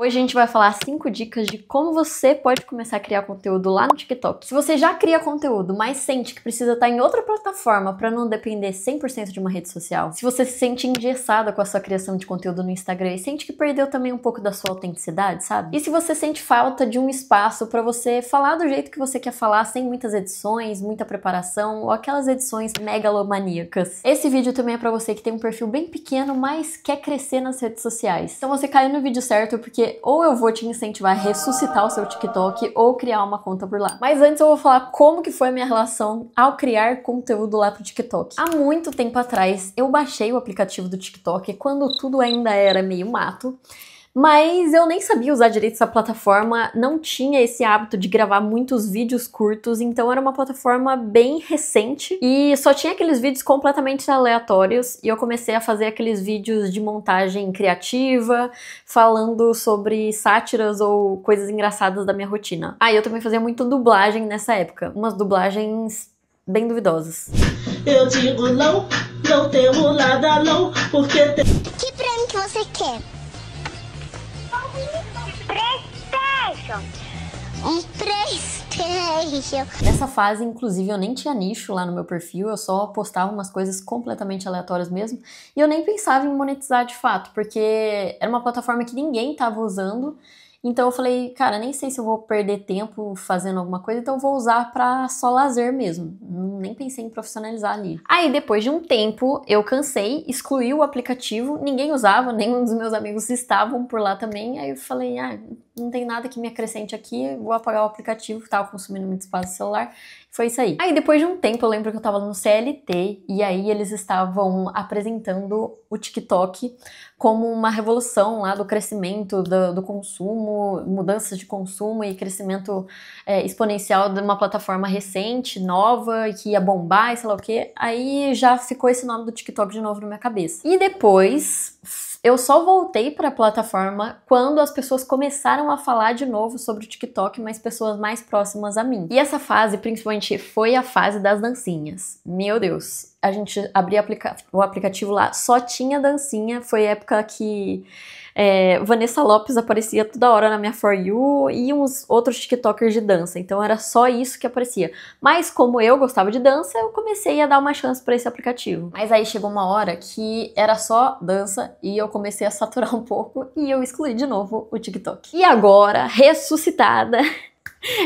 Hoje a gente vai falar 5 dicas de como você pode começar a criar conteúdo lá no TikTok. Se você já cria conteúdo, mas sente que precisa estar em outra plataforma para não depender 100% de uma rede social, se você se sente engessada com a sua criação de conteúdo no Instagram e sente que perdeu também um pouco da sua autenticidade, sabe? E se você sente falta de um espaço para você falar do jeito que você quer falar, sem muitas edições, muita preparação ou aquelas edições megalomaníacas. Esse vídeo também é para você que tem um perfil bem pequeno, mas quer crescer nas redes sociais. Então você caiu no vídeo certo, porque ou eu vou te incentivar a ressuscitar o seu TikTok ou criar uma conta por lá. Mas antes eu vou falar como que foi a minha relação ao criar conteúdo lá pro TikTok. Há muito tempo atrás eu baixei o aplicativo do TikTok quando tudo ainda era meio mato. Mas eu nem sabia usar direito essa plataforma, não tinha esse hábito de gravar muitos vídeos curtos, então era uma plataforma bem recente e só tinha aqueles vídeos completamente aleatórios e eu comecei a fazer aqueles vídeos de montagem criativa, falando sobre sátiras ou coisas engraçadas da minha rotina. Eu também fazia muito dublagem nessa época, umas dublagens bem duvidosas. Eu digo não, não temos nada não, porque tem... Que prêmio que você quer? Um PlayStation. Nessa fase, inclusive, eu nem tinha nicho lá no meu perfil, eu só postava umas coisas completamente aleatórias mesmo, e eu nem pensava em monetizar de fato, porque era uma plataforma que ninguém tava usando. Então eu falei, cara, nem sei se eu vou perder tempo fazendo alguma coisa, então eu vou usar pra só lazer mesmo. Nem pensei em profissionalizar ali. Aí depois de um tempo eu cansei, excluí o aplicativo, ninguém usava, nenhum dos meus amigos estavam por lá também. Aí eu falei, não tem nada que me acrescente aqui, vou apagar o aplicativo, tava consumindo muito espaço no celular. Foi isso aí. Aí depois de um tempo eu lembro que eu tava no CLT e aí eles estavam apresentando o TikTok como uma revolução lá do crescimento do consumo, mudanças de consumo e crescimento exponencial de uma plataforma recente, nova, que ia bombar e sei lá o quê. Aí já ficou esse nome do TikTok de novo na minha cabeça. E depois eu só voltei para a plataforma quando as pessoas começaram a falar de novo sobre o TikTok, mas pessoas mais próximas a mim. E essa fase, principalmente, foi a fase das dancinhas. Meu Deus, a gente abria o aplicativo lá, só tinha dancinha. Foi a época que Vanessa Lopes aparecia toda hora na minha For You e uns outros TikTokers de dança, então era só isso que aparecia. Mas como eu gostava de dança, eu comecei a dar uma chance para esse aplicativo. Mas aí chegou uma hora que era só dança e eu comecei a saturar um pouco e eu excluí de novo o TikTok. E agora, ressuscitada,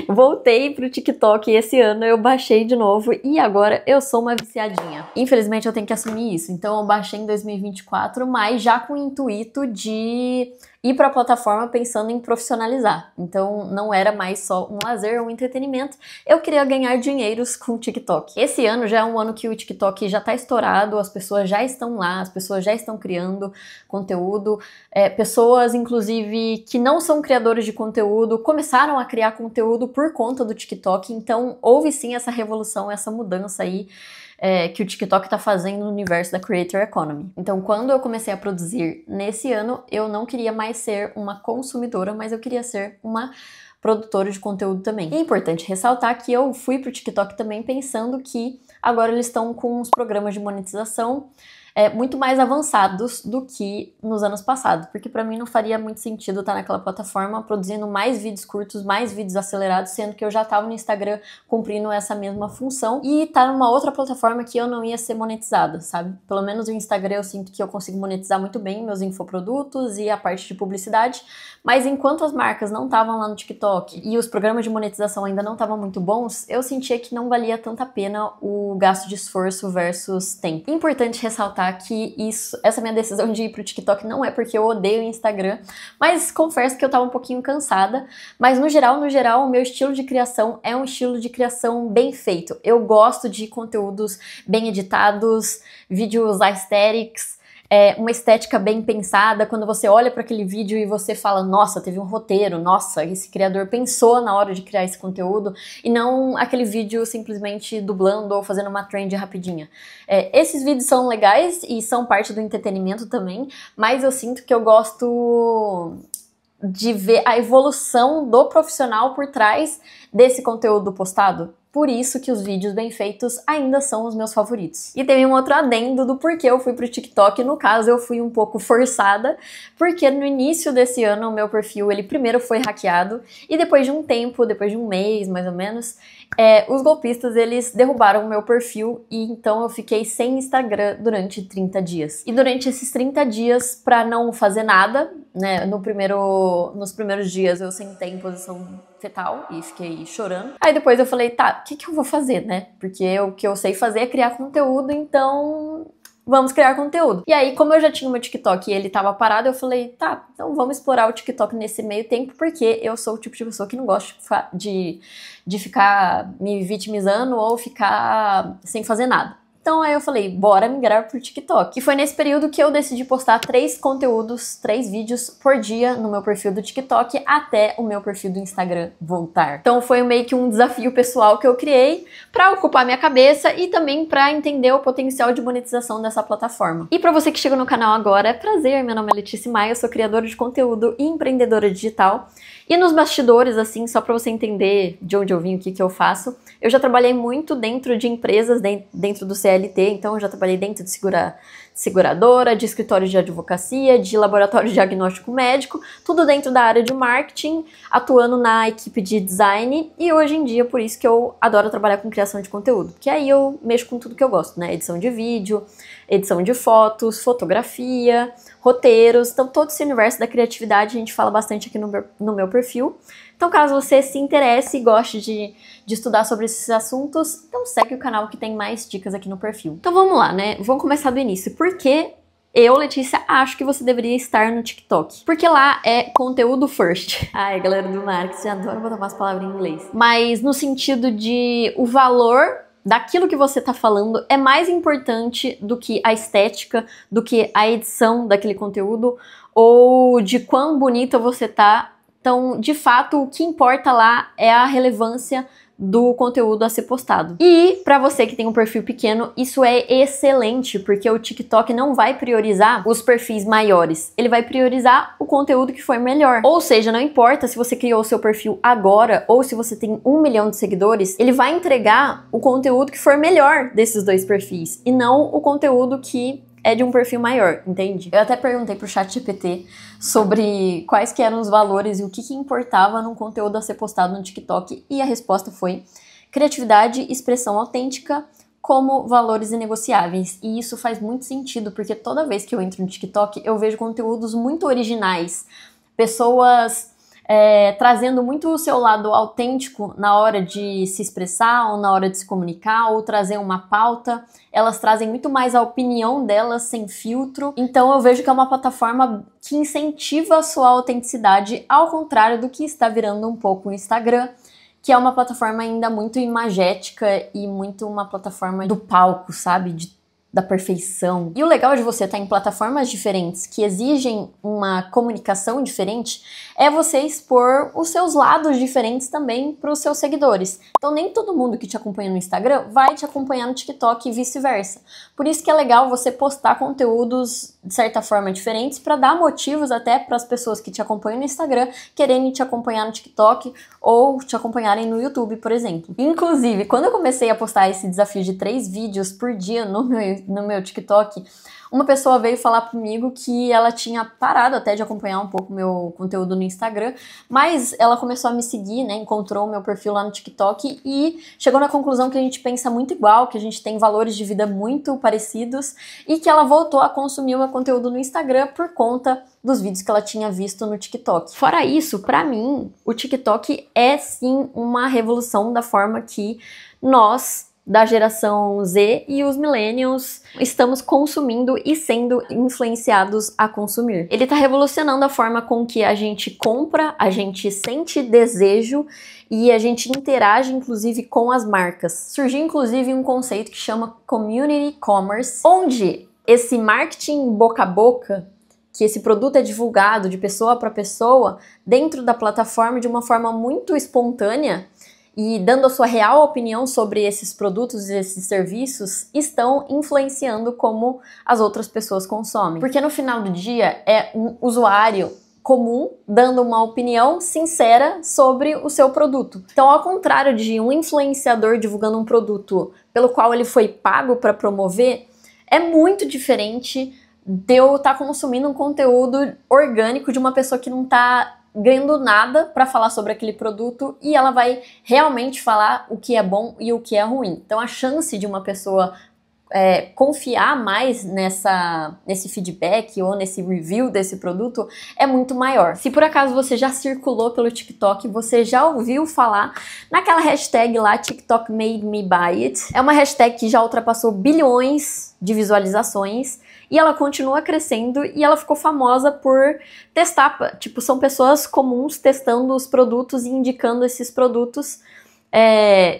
voltei pro TikTok esse ano, eu baixei de novo e agora eu sou uma viciadinha. Infelizmente eu tenho que assumir isso, então eu baixei em 2024, mas já com o intuito de ir para a plataforma pensando em profissionalizar. Então não era mais só um lazer, um entretenimento, eu queria ganhar dinheiros com o TikTok. Esse ano já é um ano que o TikTok já tá estourado, as pessoas já estão lá, as pessoas já estão criando conteúdo, pessoas inclusive que não são criadores de conteúdo começaram a criar conteúdo por conta do TikTok, então houve sim essa revolução, essa mudança aí que o TikTok tá fazendo no universo da Creator Economy. Então, quando eu comecei a produzir nesse ano, eu não queria mais ser uma consumidora, mas eu queria ser uma produtora de conteúdo também. E é importante ressaltar que eu fui pro TikTok também pensando que agora eles estão com uns programas de monetização muito mais avançados do que nos anos passados, porque pra mim não faria muito sentido estar naquela plataforma produzindo mais vídeos curtos, mais vídeos acelerados, sendo que eu já tava no Instagram cumprindo essa mesma função e tá numa outra plataforma que eu não ia ser monetizada, sabe? Pelo menos o Instagram eu sinto que eu consigo monetizar muito bem meus infoprodutos e a parte de publicidade, mas enquanto as marcas não estavam lá no TikTok e os programas de monetização ainda não estavam muito bons, eu sentia que não valia tanta pena o gasto de esforço versus tempo. Importante ressaltar que essa minha decisão de ir pro TikTok não é porque eu odeio o Instagram, mas confesso que eu tava um pouquinho cansada, mas no geral, o meu estilo de criação é um estilo de criação bem feito. Eu gosto de conteúdos bem editados, vídeos aesthetics, uma estética bem pensada, quando você olha para aquele vídeo e você fala, nossa, teve um roteiro, nossa, esse criador pensou na hora de criar esse conteúdo, e não aquele vídeo simplesmente dublando ou fazendo uma trend rapidinha. Esses vídeos são legais e são parte do entretenimento também, mas eu sinto que eu gosto de ver a evolução do profissional por trás desse conteúdo postado. por isso que os vídeos bem feitos ainda são os meus favoritos. E teve um outro adendo do porquê eu fui pro TikTok, no caso eu fui um pouco forçada, porque no início desse ano o meu perfil, ele primeiro foi hackeado, e depois de um tempo, depois de um mês mais ou menos, os golpistas, eles derrubaram o meu perfil, e então eu fiquei sem Instagram durante 30 dias. E durante esses 30 dias, pra não fazer nada, né, nos primeiros dias eu sentei em posição fetal e fiquei chorando. Aí depois eu falei, tá, o que eu vou fazer, né? Porque o que eu sei fazer é criar conteúdo, então vamos criar conteúdo. E aí, como eu já tinha o meu TikTok e ele tava parado, eu falei, tá, então vamos explorar o TikTok nesse meio tempo, porque eu sou o tipo de pessoa que não gosta de ficar me vitimizando ou ficar sem fazer nada. Então aí eu falei, bora migrar pro TikTok. E foi nesse período que eu decidi postar 3 vídeos por dia no meu perfil do TikTok até o meu perfil do Instagram voltar. Então foi meio que um desafio pessoal que eu criei pra ocupar minha cabeça e também pra entender o potencial de monetização dessa plataforma. E pra você que chegou no canal agora, é prazer, meu nome é Letícia Maia, eu sou criadora de conteúdo e empreendedora digital. E nos bastidores, assim, só pra você entender de onde eu vim, o que eu faço, eu já trabalhei muito dentro de empresas, dentro do CLT, então eu já trabalhei dentro de seguradora, de escritório de advocacia, de laboratório de diagnóstico médico, tudo dentro da área de marketing, atuando na equipe de design, e hoje em dia, por isso que eu adoro trabalhar com criação de conteúdo, porque aí eu mexo com tudo que eu gosto, né? Edição de vídeo, edição de fotos, fotografia, roteiros, então todo esse universo da criatividade a gente fala bastante aqui no meu perfil. Então caso você se interesse e goste de estudar sobre esses assuntos, então segue o canal que tem mais dicas aqui no perfil. Então vamos lá, né? Vamos começar do início. Por que eu, Letícia, acho que você deveria estar no TikTok? Porque lá é conteúdo first. Ai, galera do marketing, adoro botar umas palavras em inglês. Mas no sentido de o valor daquilo que você tá falando é mais importante do que a estética, do que a edição daquele conteúdo, ou de quão bonita você tá. Então, de fato, o que importa lá é a relevância do conteúdo a ser postado. E para você que tem um perfil pequeno, isso é excelente, porque o TikTok não vai priorizar os perfis maiores, ele vai priorizar o conteúdo que for melhor. Ou seja, não importa se você criou o seu perfil agora ou se você tem 1 milhão de seguidores, ele vai entregar o conteúdo que for melhor desses 2 perfis, e não o conteúdo que é de um perfil maior, entende? Eu até perguntei pro ChatGPT sobre quais que eram os valores e o que importava num conteúdo a ser postado no TikTok, e a resposta foi criatividade e expressão autêntica como valores inegociáveis. E isso faz muito sentido, porque toda vez que eu entro no TikTok, eu vejo conteúdos muito originais, pessoas trazendo muito o seu lado autêntico na hora de se expressar, ou na hora de se comunicar, ou trazer uma pauta. Elas trazem muito mais a opinião delas sem filtro. Então eu vejo que é uma plataforma que incentiva a sua autenticidade, ao contrário do que está virando um pouco o Instagram, que é uma plataforma ainda muito imagética e muito uma plataforma do palco, sabe? Da perfeição. E o legal de você estar em plataformas diferentes que exigem uma comunicação diferente é você expor os seus lados diferentes também para os seus seguidores. Então nem todo mundo que te acompanha no Instagram vai te acompanhar no TikTok e vice-versa. Por isso que é legal você postar conteúdos de certa forma diferentes para dar motivos até para as pessoas que te acompanham no Instagram quererem te acompanhar no TikTok ou te acompanharem no YouTube, por exemplo. Inclusive, quando eu comecei a postar esse desafio de 3 vídeos por dia no meu TikTok, uma pessoa veio falar comigo que ela tinha parado até de acompanhar um pouco meu conteúdo no Instagram, mas ela começou a me seguir, né, encontrou o meu perfil lá no TikTok e chegou na conclusão que a gente pensa muito igual, que a gente tem valores de vida muito parecidos, e que ela voltou a consumir o meu conteúdo no Instagram por conta dos vídeos que ela tinha visto no TikTok. Fora isso, pra mim, o TikTok é sim uma revolução da forma que nós da geração Z e os millennials estamos consumindo e sendo influenciados a consumir. Ele está revolucionando a forma com que a gente compra, a gente sente desejo e a gente interage inclusive com as marcas. Surgiu inclusive um conceito que chama Community Commerce, onde esse marketing boca a boca, que esse produto é divulgado de pessoa para pessoa dentro da plataforma de uma forma muito espontânea, e dando a sua real opinião sobre esses produtos e esses serviços, estão influenciando como as outras pessoas consomem. Porque no final do dia é um usuário comum dando uma opinião sincera sobre o seu produto. Então, ao contrário de um influenciador divulgando um produto pelo qual ele foi pago para promover, é muito diferente de eu estar consumindo um conteúdo orgânico de uma pessoa que não está ganhando nada para falar sobre aquele produto e ela vai realmente falar o que é bom e o que é ruim. Então, a chance de uma pessoa confiar mais nesse feedback ou nesse review desse produto é muito maior. Se por acaso você já circulou pelo TikTok, você já ouviu falar naquela hashtag lá, TikTok made me buy it. É uma hashtag que já ultrapassou bilhões de visualizações e ela continua crescendo e ela ficou famosa por testar, tipo, são pessoas comuns testando os produtos e indicando esses produtos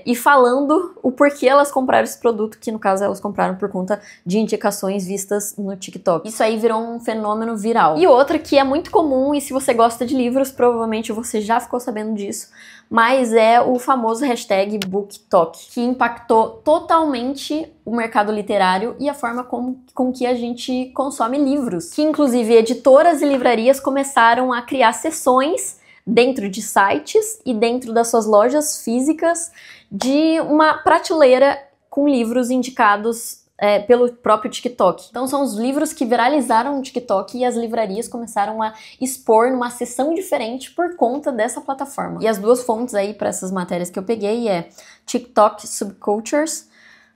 e falando o porquê elas compraram esse produto, que no caso elas compraram por conta de indicações vistas no TikTok. Isso aí virou um fenômeno viral. E outra que é muito comum, e se você gosta de livros, provavelmente você já ficou sabendo disso, mas é o famoso hashtag BookTok, que impactou totalmente o mercado literário e a forma com que a gente consome livros. Que inclusive editoras e livrarias começaram a criar seções dentro de sites e dentro das suas lojas físicas de uma prateleira com livros indicados pelo próprio TikTok. Então são os livros que viralizaram no TikTok e as livrarias começaram a expor numa seção diferente por conta dessa plataforma. E as duas fontes aí para essas matérias que eu peguei é TikTok Subcultures,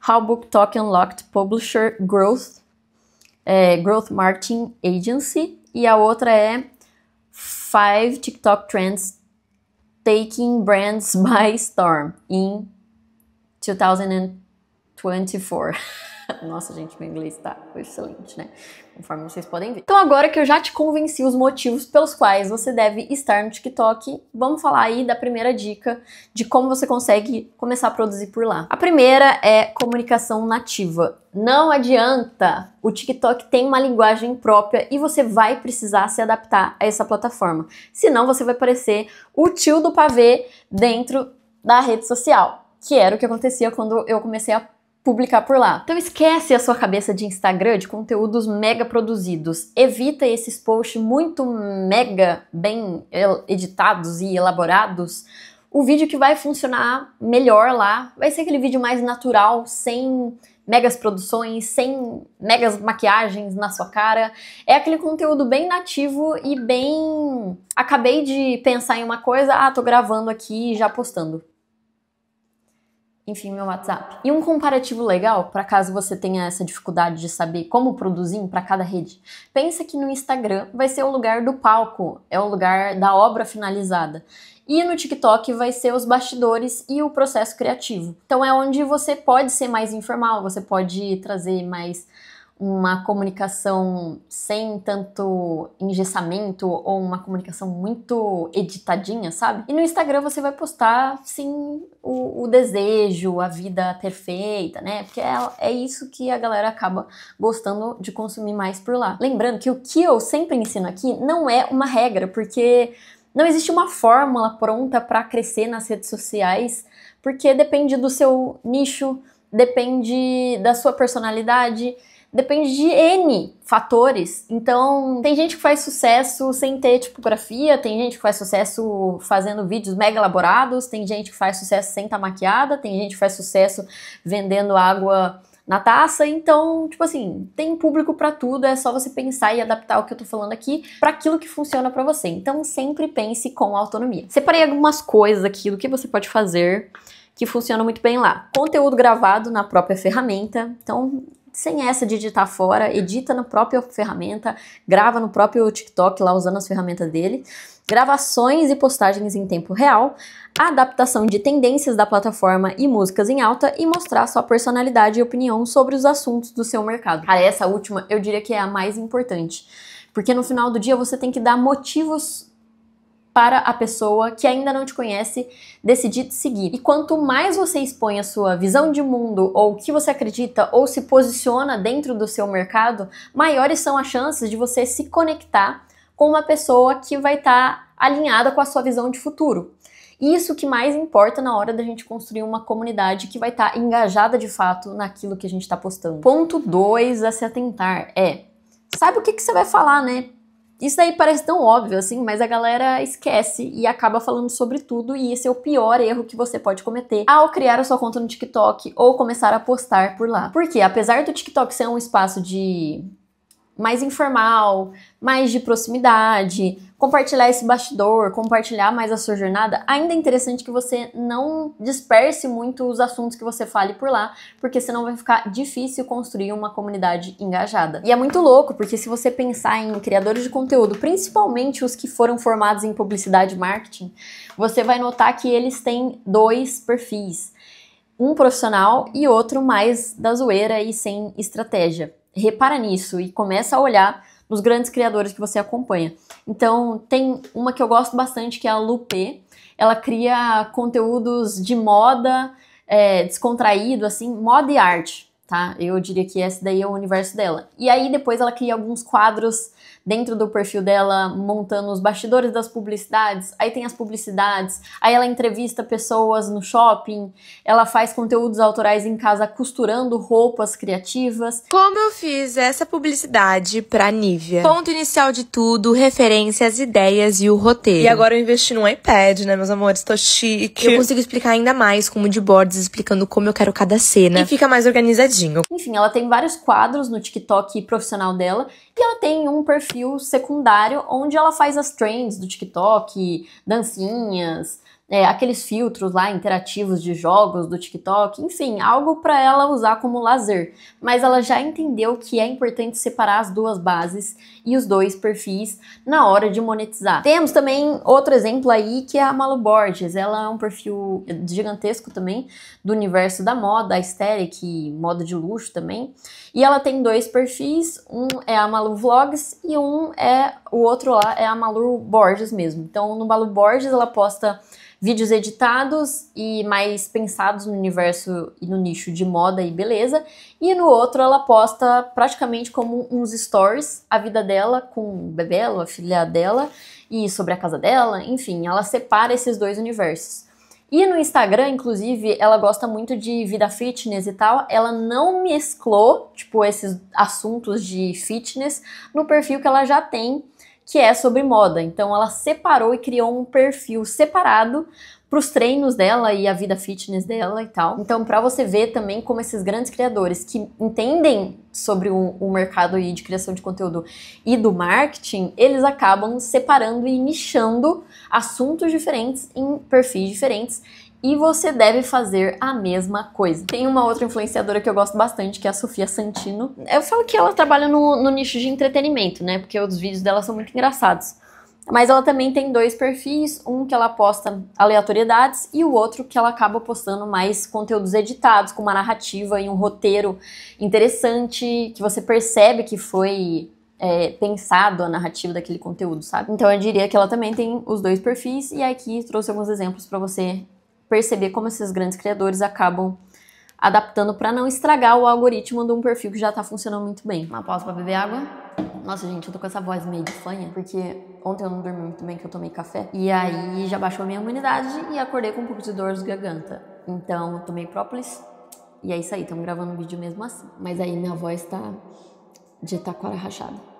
How BookTok Unlocked Publisher Growth, Growth Marketing Agency, e a outra é 5 TikTok Trends Taking Brands by Storm in 2024. Nossa, gente, meu inglês tá excelente, né? Conforme vocês podem ver. Então agora que eu já te convenci os motivos pelos quais você deve estar no TikTok, vamos falar aí da primeira dica de como você consegue começar a produzir por lá. A primeira é comunicação nativa. Não adianta, o TikTok tem uma linguagem própria e você vai precisar se adaptar a essa plataforma. Senão você vai parecer o tio do pavê dentro da rede social, que era o que acontecia quando eu comecei a publicar por lá. Então esquece a sua cabeça de Instagram de conteúdos mega produzidos. Evita esses posts muito mega bem editados e elaborados. O vídeo que vai funcionar melhor lá vai ser aquele vídeo mais natural, sem megas produções, sem megas maquiagens na sua cara. É aquele conteúdo bem nativo e bem... Acabei de pensar em uma coisa, tô gravando aqui e já postando. Enfim, meu WhatsApp. E um comparativo legal, para caso você tenha essa dificuldade de saber como produzir para cada rede. Pensa que no Instagram vai ser o lugar do palco, é o lugar da obra finalizada. E no TikTok vai ser os bastidores e o processo criativo. Então é onde você pode ser mais informal, você pode trazer mais uma comunicação sem tanto engessamento ou uma comunicação muito editadinha, sabe? E no Instagram você vai postar, sim, o desejo, a vida perfeita, né? Porque é isso que a galera acaba gostando de consumir mais por lá. Lembrando que o que eu sempre ensino aqui não é uma regra, porque não existe uma fórmula pronta para crescer nas redes sociais, porque depende do seu nicho, depende da sua personalidade, depende de N fatores. Então, tem gente que faz sucesso sem ter tipografia, tem gente que faz sucesso fazendo vídeos mega elaborados, tem gente que faz sucesso sem estar maquiada, tem gente que faz sucesso vendendo água na taça. Então, tipo assim, tem público pra tudo, é só você pensar e adaptar o que eu tô falando aqui pra aquilo que funciona pra você. Então, sempre pense com autonomia. Separei algumas coisas aqui do que você pode fazer que funciona muito bem lá. Conteúdo gravado na própria ferramenta. Então, sem essa de editar fora, edita na própria ferramenta, grava no próprio TikTok lá usando as ferramentas dele, gravações e postagens em tempo real, a adaptação de tendências da plataforma e músicas em alta e mostrar sua personalidade e opinião sobre os assuntos do seu mercado. Cara, essa última eu diria que é a mais importante, porque no final do dia você tem que dar motivos para a pessoa que ainda não te conhece decidir te seguir. E quanto mais você expõe a sua visão de mundo, ou o que você acredita, ou se posiciona dentro do seu mercado, maiores são as chances de você se conectar com uma pessoa que vai estar alinhada com a sua visão de futuro. Isso que mais importa na hora da gente construir uma comunidade que vai estar engajada de fato naquilo que a gente está postando. Ponto 2 a se atentar é, sabe o que você vai falar, né? Isso daí parece tão óbvio, assim, mas a galera esquece e acaba falando sobre tudo, e esse é o pior erro que você pode cometer ao criar a sua conta no TikTok ou começar a postar por lá. Porque apesar do TikTok ser um espaço de mais informal, mais de proximidade, compartilhar esse bastidor, compartilhar mais a sua jornada, ainda é interessante que você não disperse muito os assuntos que você fale por lá, porque senão vai ficar difícil construir uma comunidade engajada. E é muito louco, porque se você pensar em criadores de conteúdo, principalmente os que foram formados em publicidade e marketing, você vai notar que eles têm 2 perfis. Um profissional e outro mais da zoeira e sem estratégia. Repara nisso e começa a olhar nos grandes criadores que você acompanha. Então, tem uma que eu gosto bastante, que é a Lupê. Ela cria conteúdos de moda, descontraído, assim, moda e arte, tá? Eu diria que esse daí é o universo dela. E aí, depois ela cria alguns quadros dentro do perfil dela, montando os bastidores das publicidades, aí tem as publicidades, aí ela entrevista pessoas no shopping, ela faz conteúdos autorais em casa costurando roupas criativas. Como eu fiz essa publicidade pra Nivea? Ponto inicial de tudo, referências, ideias e o roteiro. E agora eu investi num iPad, né, meus amores? Tô chique. Eu consigo explicar ainda mais com moodboards, explicando como eu quero cada cena. E fica mais organizadinho. Enfim, ela tem vários quadros no TikTok profissional dela, e ela tem um perfil secundário onde ela faz as trends do TikTok, dancinhas, aqueles filtros lá interativos de jogos do TikTok, enfim, algo para ela usar como lazer. Mas ela já entendeu que é importante separar as 2 bases e os 2 perfis na hora de monetizar. Temos também outro exemplo aí, que é a Malu Borges. Ela é um perfil gigantesco também do universo da moda, aesthetic, moda de luxo também. E ela tem 2 perfis, um é a Malu Vlogs e o outro lá é a Malu Borges mesmo. Então no Malu Borges ela posta vídeos editados e mais pensados no universo e no nicho de moda e beleza, e no outro ela posta praticamente como uns stories, a vida dela com o bebê, a filha dela, e sobre a casa dela, enfim, ela separa esses 2 universos. E no Instagram, inclusive, ela gosta muito de vida fitness e tal, ela não mesclou, tipo, esses assuntos de fitness no perfil que ela já tem, que é sobre moda. Então ela separou e criou um perfil separado para os treinos dela e a vida fitness dela e tal. Então, para você ver também como esses grandes criadores que entendem sobre o mercado aí de criação de conteúdo e do marketing, eles acabam separando e nichando assuntos diferentes em perfis diferentes. E você deve fazer a mesma coisa. Tem uma outra influenciadora que eu gosto bastante, que é a Sofia Santino. Eu falo que ela trabalha no nicho de entretenimento, né? Porque os vídeos dela são muito engraçados. Mas ela também tem 2 perfis, um que ela posta aleatoriedades e o outro que ela acaba postando mais conteúdos editados, com uma narrativa e um roteiro interessante, que você percebe que foi pensado a narrativa daquele conteúdo, sabe? Então eu diria que ela também tem os 2 perfis, e aqui trouxe alguns exemplos para você perceber como esses grandes criadores acabam adaptando para não estragar o algoritmo de um perfil que já tá funcionando muito bem. Uma pausa para beber água. Nossa, gente, eu tô com essa voz meio de fanha, porque ontem eu não dormi muito bem, que eu tomei café. E aí já baixou a minha imunidade e acordei com um pouco de dor de garganta. Então eu tomei própolis e é isso aí, estamos gravando um vídeo mesmo assim. Mas aí minha voz tá de taquara rachada.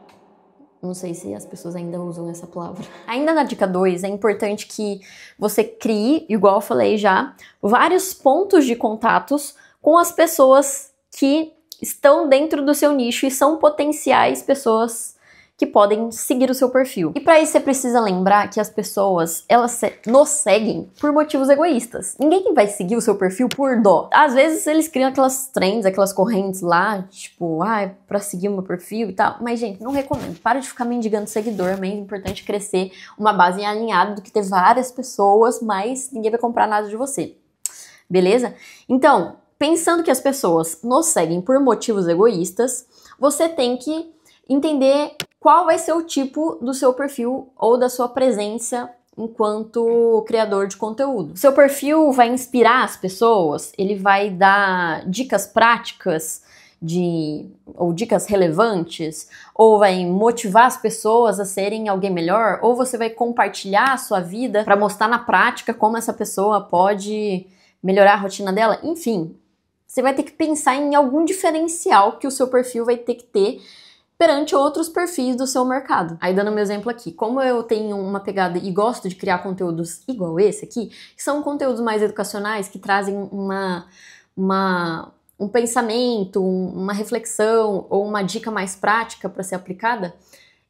Não sei se as pessoas ainda usam essa palavra. Ainda na dica 2, é importante que você crie, igual eu falei já, vários pontos de contatos com as pessoas que estão dentro do seu nicho e são potenciais pessoas que podem seguir o seu perfil. E para isso você precisa lembrar que as pessoas, elas nos seguem por motivos egoístas. Ninguém vai seguir o seu perfil por dó. Às vezes eles criam aquelas trends, aquelas correntes lá, tipo, pra seguir o meu perfil e tal. Mas, gente, não recomendo. Para de ficar mendigando seguidor. É mais importante crescer uma base alinhada do que ter várias pessoas, mas ninguém vai comprar nada de você. Beleza? Então, pensando que as pessoas nos seguem por motivos egoístas, você tem que entender qual vai ser o tipo do seu perfil ou da sua presença enquanto criador de conteúdo. Seu perfil vai inspirar as pessoas, ele vai dar dicas práticas ou dicas relevantes, ou vai motivar as pessoas a serem alguém melhor, ou você vai compartilhar a sua vida para mostrar na prática como essa pessoa pode melhorar a rotina dela. Enfim, você vai ter que pensar em algum diferencial que o seu perfil vai ter que ter perante outros perfis do seu mercado. Aí dando meu exemplo aqui, como eu tenho uma pegada e gosto de criar conteúdos igual esse aqui, que são conteúdos mais educacionais, que trazem um pensamento, uma reflexão ou uma dica mais prática para ser aplicada,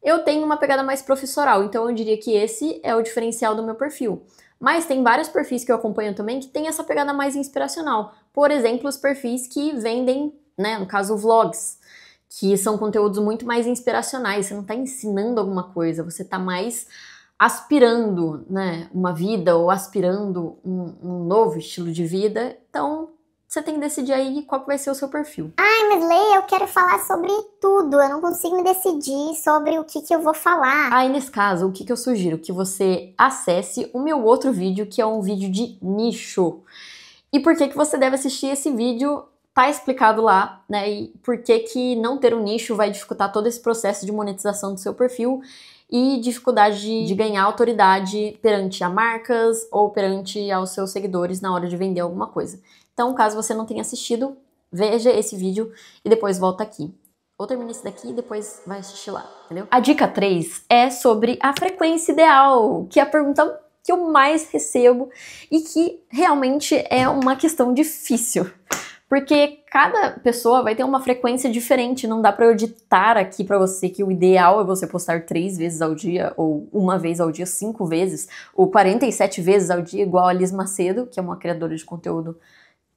eu tenho uma pegada mais professoral, então eu diria que esse é o diferencial do meu perfil. Mas tem vários perfis que eu acompanho também que tem essa pegada mais inspiracional. Por exemplo, os perfis que vendem, né, no caso vlogs, que são conteúdos muito mais inspiracionais. Você não está ensinando alguma coisa, você está mais aspirando, né, uma vida ou aspirando um novo estilo de vida. Então, você tem que decidir aí qual que vai ser o seu perfil. Ai, mas Lê, eu quero falar sobre tudo. Eu não consigo me decidir sobre o que eu vou falar. Aí, nesse caso, o que eu sugiro? Que você acesse o meu outro vídeo, que é um vídeo de nicho. E por que você deve assistir esse vídeo? Tá explicado lá, né? E por que não ter um nicho vai dificultar todo esse processo de monetização do seu perfil e dificuldade de ganhar autoridade perante a marcas ou perante aos seus seguidores na hora de vender alguma coisa. Então, caso você não tenha assistido, veja esse vídeo e depois volta aqui. Ou termina esse daqui e depois vai assistir lá, entendeu? A dica 3 é sobre a frequência ideal, que é a pergunta que eu mais recebo e que realmente é uma questão difícil. Porque cada pessoa vai ter uma frequência diferente, não dá pra eu ditar aqui pra você que o ideal é você postar 3 vezes ao dia, ou 1 vez ao dia, 5 vezes, ou 47 vezes ao dia, igual a Liz Macedo, que é uma criadora de conteúdo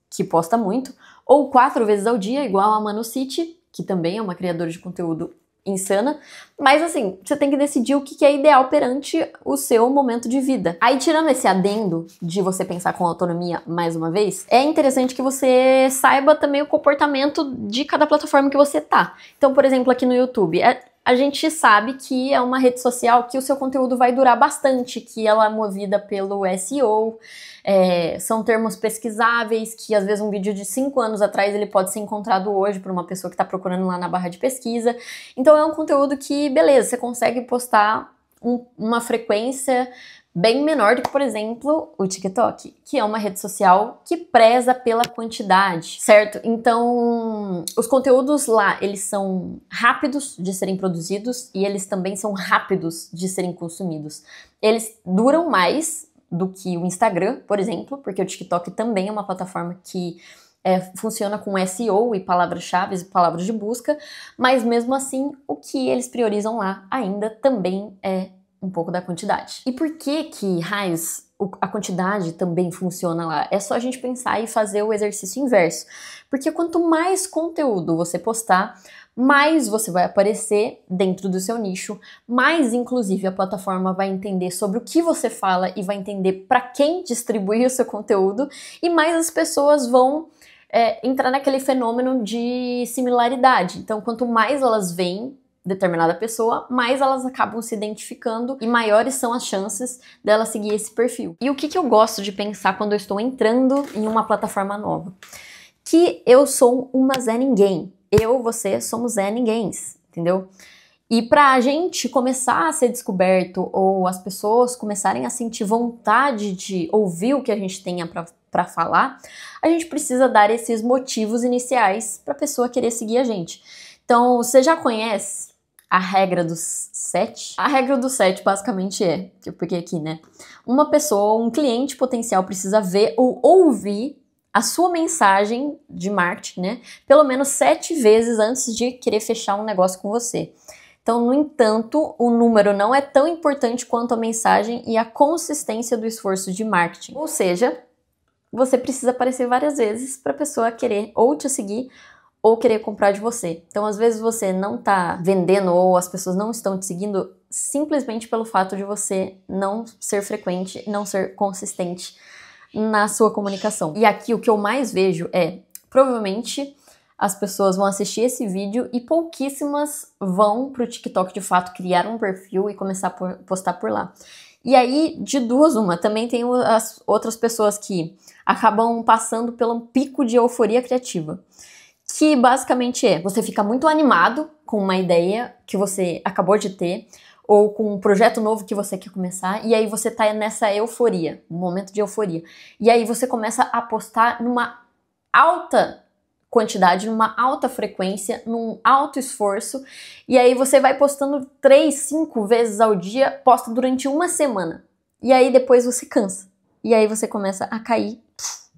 que posta muito, ou 4 vezes ao dia, igual a Manu City, que também é uma criadora de conteúdo insana, mas assim, você tem que decidir o que é ideal perante o seu momento de vida. Aí, tirando esse adendo de você pensar com autonomia mais uma vez, é interessante que você saiba também o comportamento de cada plataforma que você tá. Então, por exemplo, aqui no YouTube, a gente sabe que é uma rede social que o seu conteúdo vai durar bastante, que ela é movida pelo SEO, são termos pesquisáveis, que às vezes um vídeo de 5 anos atrás ele pode ser encontrado hoje por uma pessoa que está procurando lá na barra de pesquisa. Então é um conteúdo que, beleza, você consegue postar uma frequência bem menor do que, por exemplo, o TikTok, que é uma rede social que preza pela quantidade, certo? Então, os conteúdos lá, eles são rápidos de serem produzidos e eles também são rápidos de serem consumidos. Eles duram mais do que o Instagram, por exemplo, porque o TikTok também é uma plataforma que funciona com SEO e palavras-chave e palavras de busca, mas mesmo assim, o que eles priorizam lá ainda também é um pouco da quantidade. E por que raios, a quantidade também funciona lá? É só a gente pensar e fazer o exercício inverso. Porque quanto mais conteúdo você postar, mais você vai aparecer dentro do seu nicho, mais inclusive a plataforma vai entender sobre o que você fala e vai entender para quem distribuir o seu conteúdo, e mais as pessoas vão entrar naquele fenômeno de similaridade. Então, quanto mais elas veem determinada pessoa, mais elas acabam se identificando e maiores são as chances dela seguir esse perfil. E o que eu gosto de pensar quando eu estou entrando em uma plataforma nova? Que eu sou uma Zé Ninguém. Eu, você, somos Zé Ninguéms, entendeu? E pra gente começar a ser descoberto ou as pessoas começarem a sentir vontade de ouvir o que a gente tenha pra falar, a gente precisa dar esses motivos iniciais pra pessoa querer seguir a gente. Então, você já conhece a regra dos 7? A regra dos 7 basicamente porque aqui, né? Uma pessoa, um cliente potencial precisa ver ou ouvir a sua mensagem de marketing, né? Pelo menos 7 vezes antes de querer fechar um negócio com você. Então, no entanto, o número não é tão importante quanto a mensagem e a consistência do esforço de marketing. Ou seja, você precisa aparecer várias vezes para a pessoa querer ou te seguir ou querer comprar de você. Então, às vezes você não tá vendendo ou as pessoas não estão te seguindo simplesmente pelo fato de você não ser frequente, não ser consistente na sua comunicação. E aqui o que eu mais vejo provavelmente as pessoas vão assistir esse vídeo e pouquíssimas vão pro TikTok de fato criar um perfil e começar a postar por lá. E aí, de duas uma, também tem as outras pessoas que acabam passando pelo pico de euforia criativa. Que basicamente você fica muito animado com uma ideia que você acabou de ter, ou com um projeto novo que você quer começar, e aí você tá nessa euforia, um momento de euforia. E aí você começa a postar numa alta quantidade, numa alta frequência, num alto esforço, e aí você vai postando 3, 5 vezes ao dia, posta durante uma semana, e aí depois você cansa, e aí você começa a cair,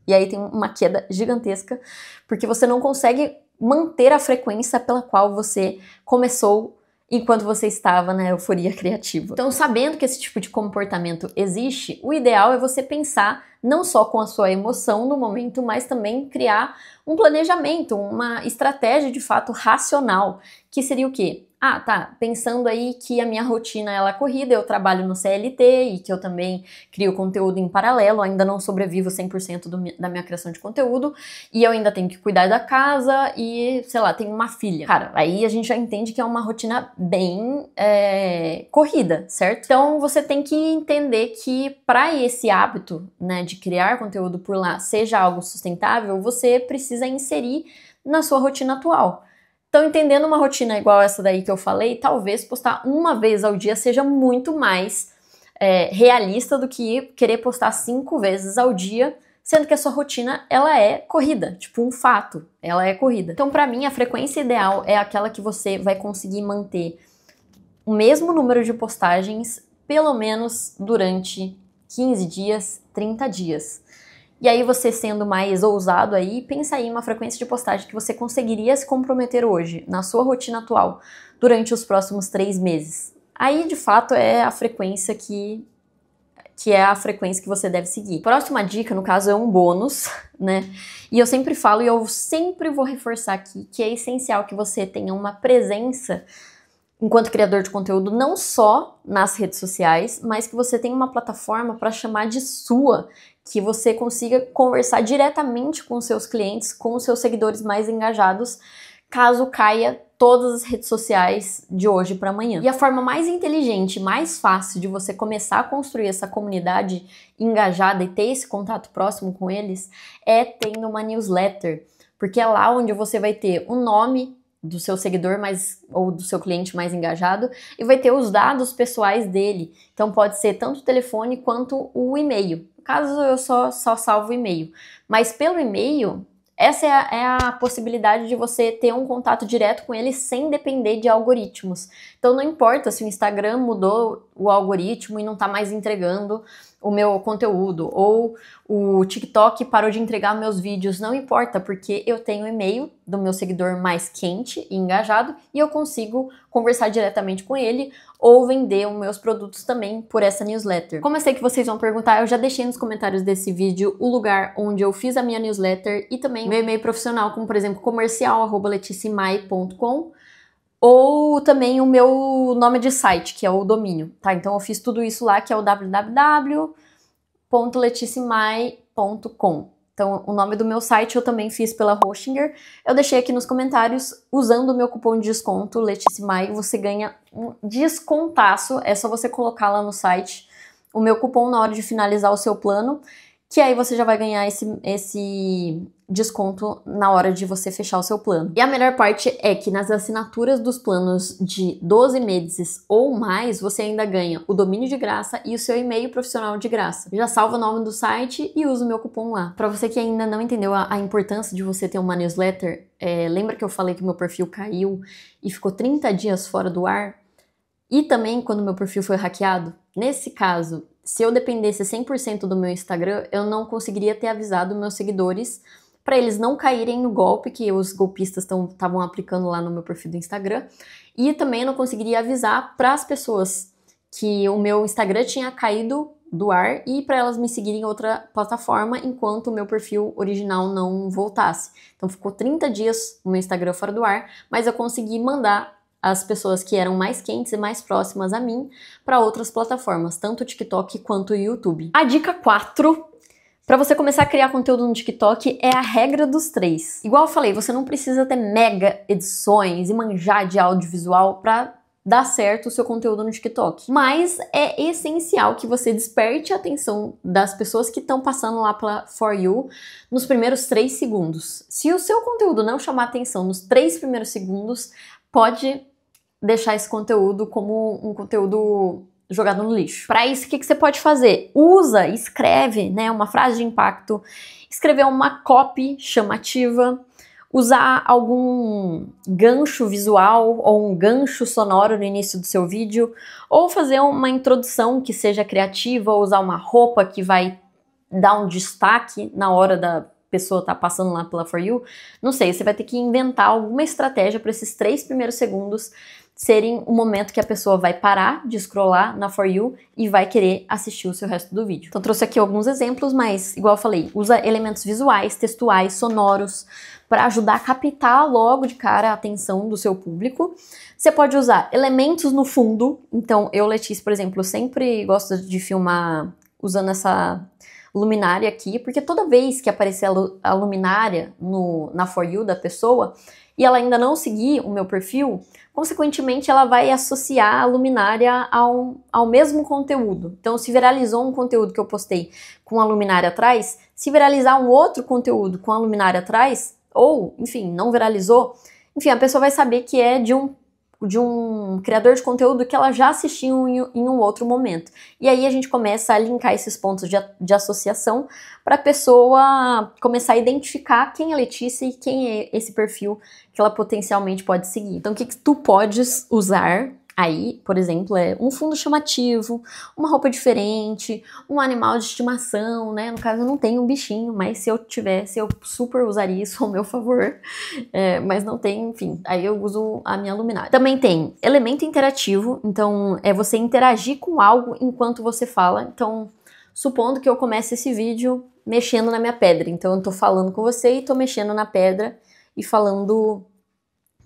e aí tem uma queda gigantesca, porque você não consegue manter a frequência pela qual você começou enquanto você estava na euforia criativa. Então, sabendo que esse tipo de comportamento existe, o ideal é você pensar não só com a sua emoção no momento, mas também criar um planejamento, uma estratégia de fato racional, que seria o quê? Ah, tá, pensando aí que a minha rotina ela é corrida, eu trabalho no CLT e que eu também crio conteúdo em paralelo, ainda não sobrevivo 100% da minha criação de conteúdo, e eu ainda tenho que cuidar da casa e, sei lá, tenho uma filha. Cara, aí a gente já entende que é uma rotina bem corrida, certo? Então você tem que entender que para esse hábito, né, de criar conteúdo por lá seja algo sustentável, você precisa inserir na sua rotina atual. Então, entendendo uma rotina igual essa daí que eu falei, talvez postar uma vez ao dia seja muito mais realista do que querer postar 5 vezes ao dia, sendo que a sua rotina, ela é corrida, tipo um fato, ela é corrida. Então, pra mim, a frequência ideal é aquela que você vai conseguir manter o mesmo número de postagens, pelo menos durante 15 dias, 30 dias. E aí você sendo mais ousado aí, pensa aí em uma frequência de postagem que você conseguiria se comprometer hoje, na sua rotina atual, durante os próximos 3 meses. Aí, de fato, é a frequência que é a frequência que você deve seguir. Próxima dica, no caso, é um bônus, né? E eu sempre falo e eu sempre vou reforçar aqui que é essencial que você tenha uma presença enquanto criador de conteúdo, não só nas redes sociais, mas que você tenha uma plataforma para chamar de sua, que você consiga conversar diretamente com os seus clientes, com os seus seguidores mais engajados, caso caia todas as redes sociais de hoje para amanhã. E a forma mais inteligente, mais fácil de você começar a construir essa comunidade engajada e ter esse contato próximo com eles é tendo uma newsletter, porque é lá onde você vai ter o nome do seu seguidor ou do seu cliente mais engajado e vai ter os dados pessoais dele. Então pode ser tanto o telefone quanto o e-mail. No caso, eu só salvo o e-mail. Mas pelo e-mail, essa é a possibilidade de você ter um contato direto com ele sem depender de algoritmos. Então não importa se o Instagram mudou o algoritmo e não tá mais entregando o meu conteúdo, ou o TikTok parou de entregar meus vídeos, não importa, porque eu tenho o e-mail do meu seguidor mais quente e engajado e eu consigo conversar diretamente com ele ou vender os meus produtos também por essa newsletter. Como eu sei que vocês vão perguntar, eu já deixei nos comentários desse vídeo o lugar onde eu fiz a minha newsletter e também meu e-mail profissional, como por exemplo comercial@leticiamai.com, ou também o meu nome de site, que é o domínio, tá? Então eu fiz tudo isso lá, que é o www.leticiamai.com. Então o nome do meu site eu também fiz pela Hostinger. Eu deixei aqui nos comentários, usando o meu cupom de desconto Leticiamai, você ganha um descontaço, é só você colocar lá no site o meu cupom na hora de finalizar o seu plano, que aí você já vai ganhar esse desconto na hora de você fechar o seu plano. E a melhor parte é que nas assinaturas dos planos de 12 meses ou mais, você ainda ganha o domínio de graça e o seu e-mail profissional de graça. Já salva o nome do site e usa o meu cupom lá. Para você que ainda não entendeu a importância de você ter uma newsletter, lembra que eu falei que meu perfil caiu e ficou 30 dias fora do ar? E também quando meu perfil foi hackeado? Nesse caso, se eu dependesse 100% do meu Instagram, eu não conseguiria ter avisado meus seguidores para eles não caírem no golpe que os golpistas estavam aplicando lá no meu perfil do Instagram. E também eu não conseguiria avisar para as pessoas que o meu Instagram tinha caído do ar e para elas me seguirem em outra plataforma enquanto o meu perfil original não voltasse. Então ficou 30 dias o meu Instagram fora do ar, mas eu consegui mandar as pessoas que eram mais quentes e mais próximas a mim para outras plataformas, tanto o TikTok quanto o YouTube. A dica 4, para você começar a criar conteúdo no TikTok, é a regra dos 3. Igual eu falei, você não precisa ter mega edições e manjar de audiovisual para dar certo o seu conteúdo no TikTok. Mas é essencial que você desperte a atenção das pessoas que estão passando lá pela For You nos primeiros 3 segundos. Se o seu conteúdo não chamar atenção nos 3 primeiros segundos, pode deixar esse conteúdo como um conteúdo jogado no lixo. Para isso, o que você pode fazer? Escreve, né, uma frase de impacto, escrever uma copy chamativa, usar algum gancho visual ou um gancho sonoro no início do seu vídeo, ou fazer uma introdução que seja criativa, ou usar uma roupa que vai dar um destaque na hora da pessoa tá passando lá pela For You. Não sei, você vai ter que inventar alguma estratégia para esses 3 primeiros segundos serem o momento que a pessoa vai parar de scrollar na For You e vai querer assistir o seu resto do vídeo. Então trouxe aqui alguns exemplos, mas igual eu falei, usa elementos visuais, textuais, sonoros, para ajudar a captar logo de cara a atenção do seu público. Você pode usar elementos no fundo. Então eu, Letícia, por exemplo, sempre gosto de filmar usando essa luminária aqui, porque toda vez que aparecer a luminária na For You da pessoa e ela ainda não seguir o meu perfil, consequentemente ela vai associar a luminária ao mesmo conteúdo. Então, se viralizou um conteúdo que eu postei com a luminária atrás, se viralizar um outro conteúdo com a luminária atrás, ou, enfim, não viralizou, enfim, a pessoa vai saber que é de um criador de conteúdo que ela já assistiu em um outro momento. E aí a gente começa a linkar esses pontos de associação para a pessoa começar a identificar quem é Letícia e quem é esse perfil que ela potencialmente pode seguir. Então o que tu podes usar aí, por exemplo, é um fundo chamativo, uma roupa diferente, um animal de estimação, né? No caso eu não tenho um bichinho, mas se eu tivesse eu super usaria isso ao meu favor, mas não tem, enfim, aí eu uso a minha luminária. Também tem elemento interativo, então é você interagir com algo enquanto você fala. Então, supondo que eu comece esse vídeo mexendo na minha pedra, então eu tô falando com você e tô mexendo na pedra e falando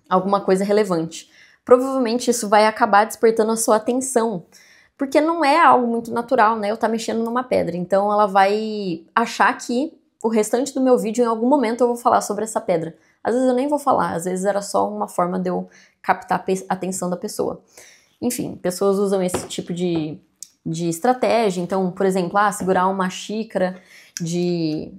alguma coisa relevante. Provavelmente isso vai acabar despertando a sua atenção, porque não é algo muito natural, né? Eu tá mexendo numa pedra, então ela vai achar que o restante do meu vídeo, em algum momento, eu vou falar sobre essa pedra. Às vezes eu nem vou falar, às vezes era só uma forma de eu captar a atenção da pessoa. Enfim, pessoas usam esse tipo de estratégia. Então, por exemplo, segurar uma xícara de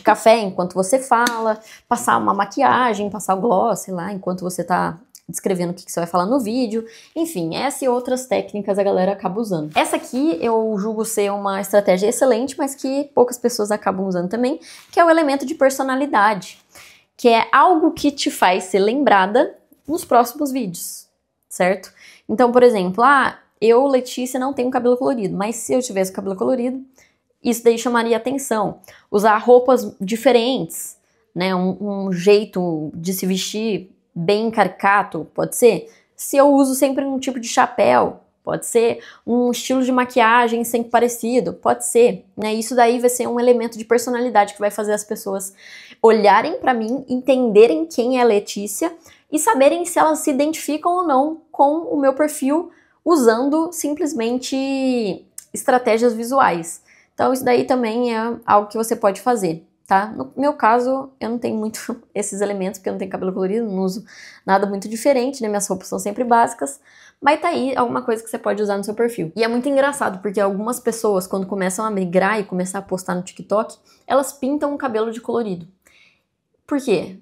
café enquanto você fala, passar uma maquiagem, passar o gloss, sei lá, enquanto você tá descrevendo o que você vai falar no vídeo. Enfim, essa e outras técnicas a galera acaba usando. Essa aqui eu julgo ser uma estratégia excelente, mas que poucas pessoas acabam usando também, que é o elemento de personalidade, que é algo que te faz ser lembrada nos próximos vídeos, certo? Então, por exemplo, eu, Letícia, não tenho cabelo colorido, mas se eu tivesse cabelo colorido, isso daí chamaria atenção. Usar roupas diferentes, né? Um jeito de se vestir bem caricato, pode ser? Se eu uso sempre um tipo de chapéu, pode ser? Um estilo de maquiagem sempre parecido, pode ser, né? Isso daí vai ser um elemento de personalidade que vai fazer as pessoas olharem pra mim, entenderem quem é a Letícia e saberem se elas se identificam ou não com o meu perfil usando simplesmente estratégias visuais. Então isso daí também é algo que você pode fazer. Tá? No meu caso, eu não tenho muito esses elementos, porque eu não tenho cabelo colorido, não uso nada muito diferente, né? Minhas roupas são sempre básicas, mas tá aí alguma coisa que você pode usar no seu perfil. E é muito engraçado, porque algumas pessoas, quando começam a migrar e começar a postar no TikTok, elas pintam o cabelo de colorido. Por quê?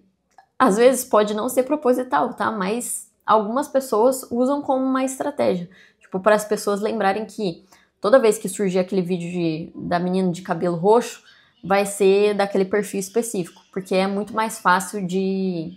Às vezes pode não ser proposital, tá? Mas algumas pessoas usam como uma estratégia. Tipo, para as pessoas lembrarem que toda vez que surgir aquele vídeo da menina de cabelo roxo, vai ser daquele perfil específico, porque é muito mais fácil de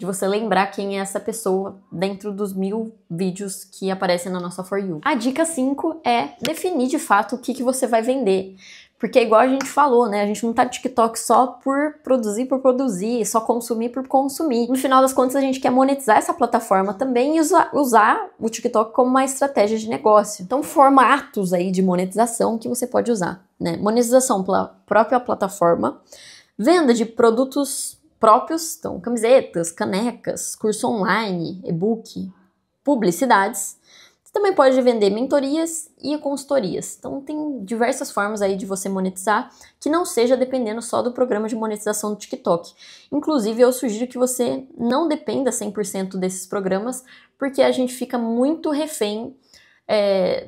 você lembrar quem é essa pessoa dentro dos 1000 vídeos que aparecem na nossa For You. A dica 5 é definir de fato o que você vai vender. Porque igual a gente falou, né? A gente não tá no TikTok só por produzir, só consumir por consumir. No final das contas, a gente quer monetizar essa plataforma também e usar o TikTok como uma estratégia de negócio. Então, formatos aí de monetização que você pode usar, né? Monetização pela própria plataforma, venda de produtos próprios, então camisetas, canecas, curso online, e-book, publicidades. Você também pode vender mentorias e consultorias. Então tem diversas formas aí de você monetizar que não seja dependendo só do programa de monetização do TikTok. Inclusive eu sugiro que você não dependa 100% desses programas, porque a gente fica muito refém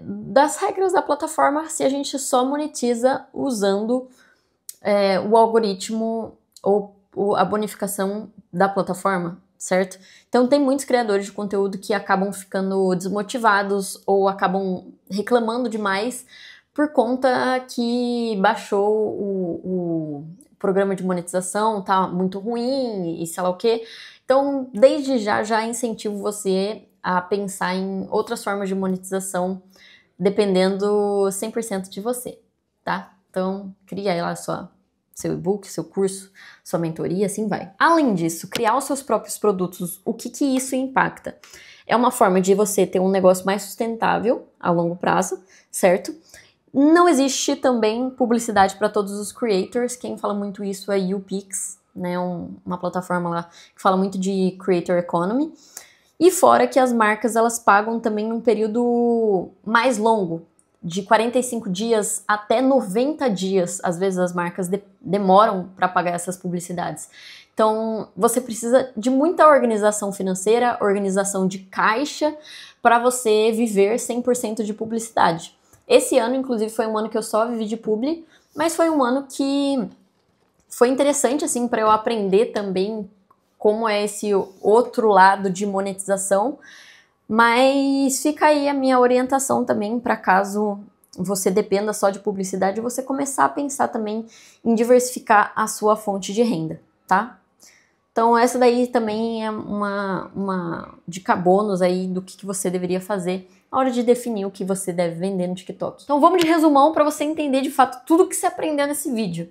das regras da plataforma se a gente só monetiza usando o algoritmo ou a bonificação da plataforma, certo? Então tem muitos criadores de conteúdo que acabam ficando desmotivados ou acabam reclamando demais por conta que baixou programa de monetização tá muito ruim e sei lá o quê. Então, desde já incentivo você a pensar em outras formas de monetização, dependendo 100% de você, tá? Então, cria aí lá seu e-book, seu curso, sua mentoria, assim vai. Além disso, criar os seus próprios produtos, o que isso impacta? É uma forma de você ter um negócio mais sustentável a longo prazo, certo? Não existe também publicidade para todos os creators. Quem fala muito isso é YouPix, né? Uma plataforma lá que fala muito de creator economy. E fora que as marcas, elas pagam também num período mais longo, de 45 dias até 90 dias. Às vezes as marcas demoram para pagar essas publicidades. Então, você precisa de muita organização financeira, organização de caixa, para você viver 100% de publicidade. Esse ano, inclusive, foi um ano que eu só vivi de publi, mas foi um ano que foi interessante, assim, para eu aprender também como é esse outro lado de monetização. Mas fica aí a minha orientação também para caso você dependa só de publicidade, você começar a pensar também em diversificar a sua fonte de renda, tá? Então essa daí também é uma dica bônus aí do que você deveria fazer na hora de definir o que você deve vender no TikTok. Então vamos de resumão para você entender de fato tudo que você aprendeu nesse vídeo.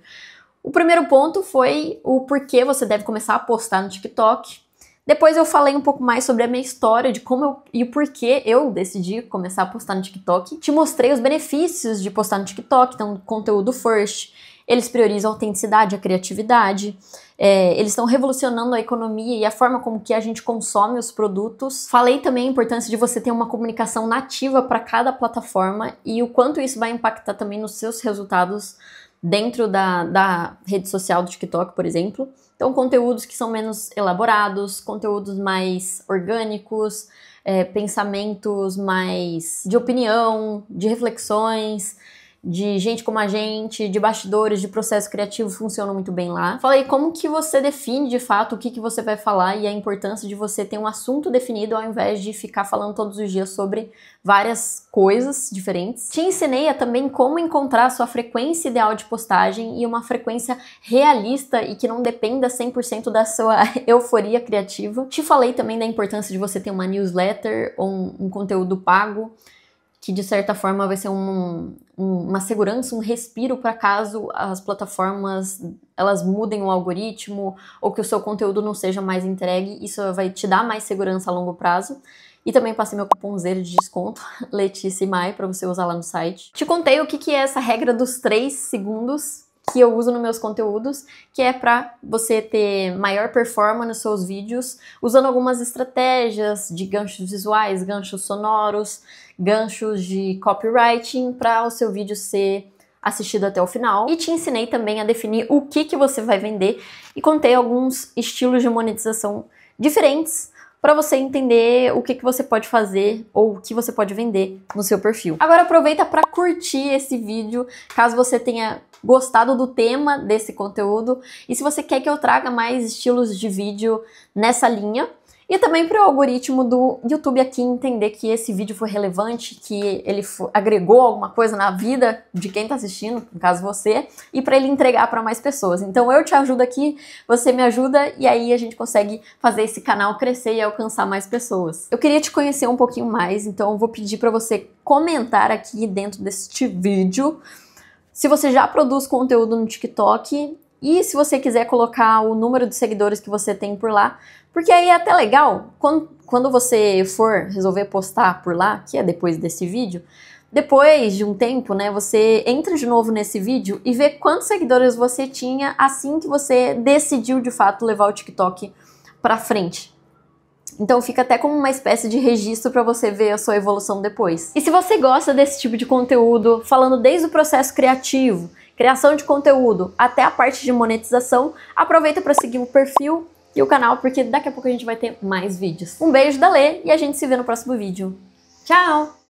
O primeiro ponto foi o porquê você deve começar a postar no TikTok. Depois eu falei um pouco mais sobre a minha história, de como e o porquê eu decidi começar a postar no TikTok. Te mostrei os benefícios de postar no TikTok, então conteúdo first. Eles priorizam a autenticidade, a criatividade. Eles estão revolucionando a economia e a forma como que a gente consome os produtos. Falei também a importância de você ter uma comunicação nativa para cada plataforma e o quanto isso vai impactar também nos seus resultados dentro da rede social do TikTok, por exemplo. Então, conteúdos que são menos elaborados, conteúdos mais orgânicos, pensamentos mais de opinião, de reflexões, de gente como a gente, de bastidores, de processo criativo funcionam muito bem lá. Falei como que você define de fato o que você vai falar e a importância de você ter um assunto definido ao invés de ficar falando todos os dias sobre várias coisas diferentes. Te ensinei também como encontrar a sua frequência ideal de postagem e uma frequência realista e que não dependa 100% da sua euforia criativa. Te falei também da importância de você ter uma newsletter ou um conteúdo pago, que de certa forma vai ser uma segurança, um respiro para caso as plataformas elas mudem o algoritmo ou que o seu conteúdo não seja mais entregue. Isso vai te dar mais segurança a longo prazo. E também passei meu cupomzinho de desconto, Letícia Mai, para você usar lá no site. Te contei o que é essa regra dos 3 segundos que eu uso nos meus conteúdos, que é para você ter maior performance nos seus vídeos, usando algumas estratégias de ganchos visuais, ganchos sonoros, ganchos de copywriting para o seu vídeo ser assistido até o final. E te ensinei também a definir o que você vai vender e contei alguns estilos de monetização diferentes para você entender o que você pode fazer ou o que você pode vender no seu perfil. Agora aproveita para curtir esse vídeo, caso você tenha gostado do tema desse conteúdo e se você quer que eu traga mais estilos de vídeo nessa linha. E também para o algoritmo do YouTube aqui entender que esse vídeo foi relevante, que ele agregou alguma coisa na vida de quem está assistindo, no caso você, e para ele entregar para mais pessoas. Então eu te ajudo aqui, você me ajuda e aí a gente consegue fazer esse canal crescer e alcançar mais pessoas. Eu queria te conhecer um pouquinho mais, então eu vou pedir para você comentar aqui dentro deste vídeo se você já produz conteúdo no TikTok e se você quiser colocar o número de seguidores que você tem por lá, porque aí é até legal, quando você for resolver postar por lá, que é depois desse vídeo, depois de um tempo, né, você entra de novo nesse vídeo e vê quantos seguidores você tinha assim que você decidiu de fato levar o TikTok pra frente. Então fica até como uma espécie de registro para você ver a sua evolução depois. E se você gosta desse tipo de conteúdo, falando desde o processo criativo, criação de conteúdo, até a parte de monetização, aproveita para seguir o perfil e o canal, porque daqui a pouco a gente vai ter mais vídeos. Um beijo da Lê e a gente se vê no próximo vídeo. Tchau!